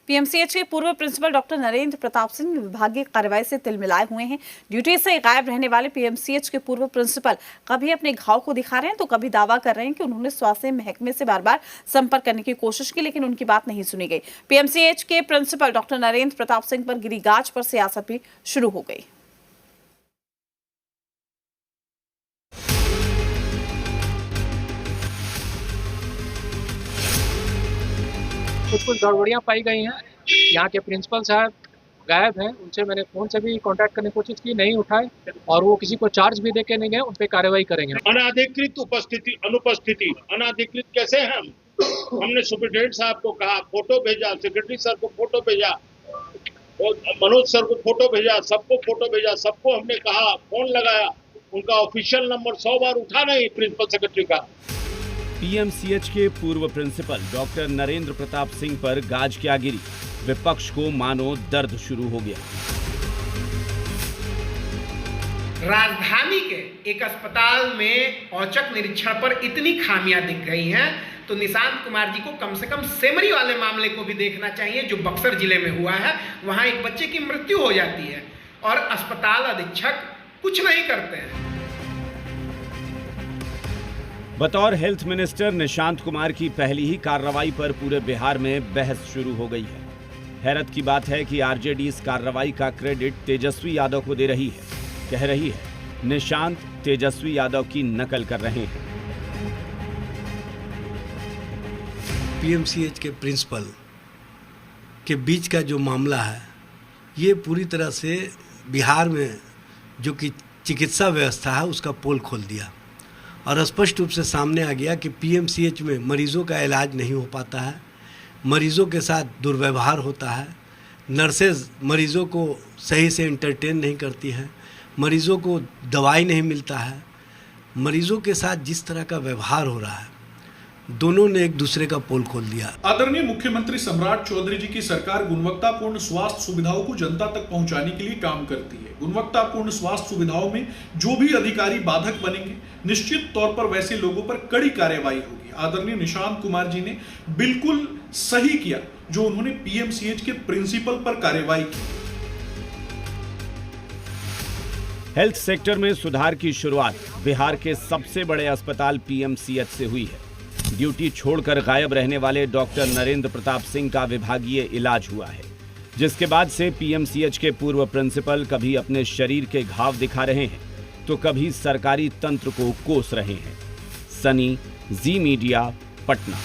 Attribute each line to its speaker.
Speaker 1: PMCH के पूर्व principal doctor Narendra Pratap Singh विभागीय कार्रवाई से तिलमिलाए हुए हैं। ड्यूटी से गायब रहने वाले पीएमसीएच के पूर्व प्रिंसिपल कभी अपने घाव को दिखा रहे हैं तो कभी दावा कर रहे हैं कि उन्होंने स्वास्थ्य महकमे से बार-बार संपर्क करने की कोशिश की, लेकिन उनकी बात नहीं सुनी गई। पीएमसीएच के प्रिंसिपल डॉक्टर नरेंद्र प्रताप सिंह पर गिरी गाज पर सियासत भी शुरू हो गई।
Speaker 2: कुछ गड़बड़ियाँ पाई गई हैं। यहाँ के प्रिंसिपल साहब गायब हैं, उनसे मैंने फ़ोन से भी कांटेक्ट करने की कोशिश की, नहीं उठाए और वो किसी को चार्ज भी देके नहीं गए, उन पे कार्रवाई करेंगे।
Speaker 3: अनाधिकृत उपस्थिति अनुपस्थिति अनाधिकृत कैसे हैं हमने सुप्रिंटेंडेंट साहब को कहा, फोटो भेजा, सेक्रेटरी सर को फोटो भेजा, मनोज सर को फोटो भेजा, सबको फोटो भेजा, सबको हमने कहा, फोन लगाया, उनका ऑफिशियल नंबर 100 बार उठा नहीं प्रिंसिपल सेक्रेटरी का।
Speaker 4: पीएमसीएच के पूर्व प्रिंसिपल डॉक्टर नरेंद्र प्रताप सिंह पर गाज क्या गिरी, विपक्ष को मानो दर्द शुरू हो गया।
Speaker 5: राजधानी के एक अस्पताल में औचक निरीक्षण पर इतनी खामियां दिख रही हैं तो निशांत कुमार जी को कम से कम सेमरी वाले मामले को भी देखना चाहिए जो बक्सर जिले में हुआ है। वहां एक बच्चे की मृत्यु हो जाती है और अस्पताल अधीक्षक कुछ नहीं करते हैं।
Speaker 4: बतौर हेल्थ मिनिस्टर निशांत कुमार की पहली ही कार्रवाई पर पूरे बिहार में बहस शुरू हो गई है। हैरत की बात है कि आरजेडी इस कार्रवाई का क्रेडिट तेजस्वी यादव को दे रही है। कह रही है निशांत तेजस्वी यादव की नकल कर रहे हैं।
Speaker 6: पीएमसीएच के प्रिंसिपल के बीच का जो मामला है, ये पूरी तरह से बिहार में जो कि चिकित्सा व्यवस्था है उसका पोल खोल दिया और स्पष्ट रूप से सामने आ गया कि पीएमसीएच में मरीजों का इलाज नहीं हो पाता है, मरीजों के साथ दुर्व्यवहार होता है, नर्सेज मरीजों को सही से एंटरटेन नहीं करती है, मरीजों को दवाई नहीं मिलता है, मरीजों के साथ जिस तरह का व्यवहार हो रहा है, दोनों ने एक दूसरे का पोल खोल दिया।
Speaker 7: आदरणीय मुख्यमंत्री सम्राट चौधरी जी की सरकार गुणवत्तापूर्ण स्वास्थ्य सुविधाओं को जनता तक पहुंचाने के लिए काम करती है। गुणवत्तापूर्ण स्वास्थ्य सुविधाओं में जो भी अधिकारी बाधक बनेंगे, निश्चित तौर पर वैसे लोगों पर कड़ी कार्रवाई होगी। आदरणीय निशांत कुमार जी ने बिल्कुल सही किया जो उन्होंने पीएमसीएच के प्रिंसिपल पर कार्रवाई की।
Speaker 4: हेल्थ सेक्टर में सुधार की शुरुआत बिहार के सबसे बड़े अस्पताल पीएमसीएच से हुई है। ड्यूटी छोड़कर गायब रहने वाले डॉक्टर नरेंद्र प्रताप सिंह का विभागीय इलाज हुआ है, जिसके बाद से पीएमसीएच के पूर्व प्रिंसिपल कभी अपने शरीर के घाव दिखा रहे हैं तो कभी सरकारी तंत्र को कोस रहे हैं। सनी, जी मीडिया, पटना।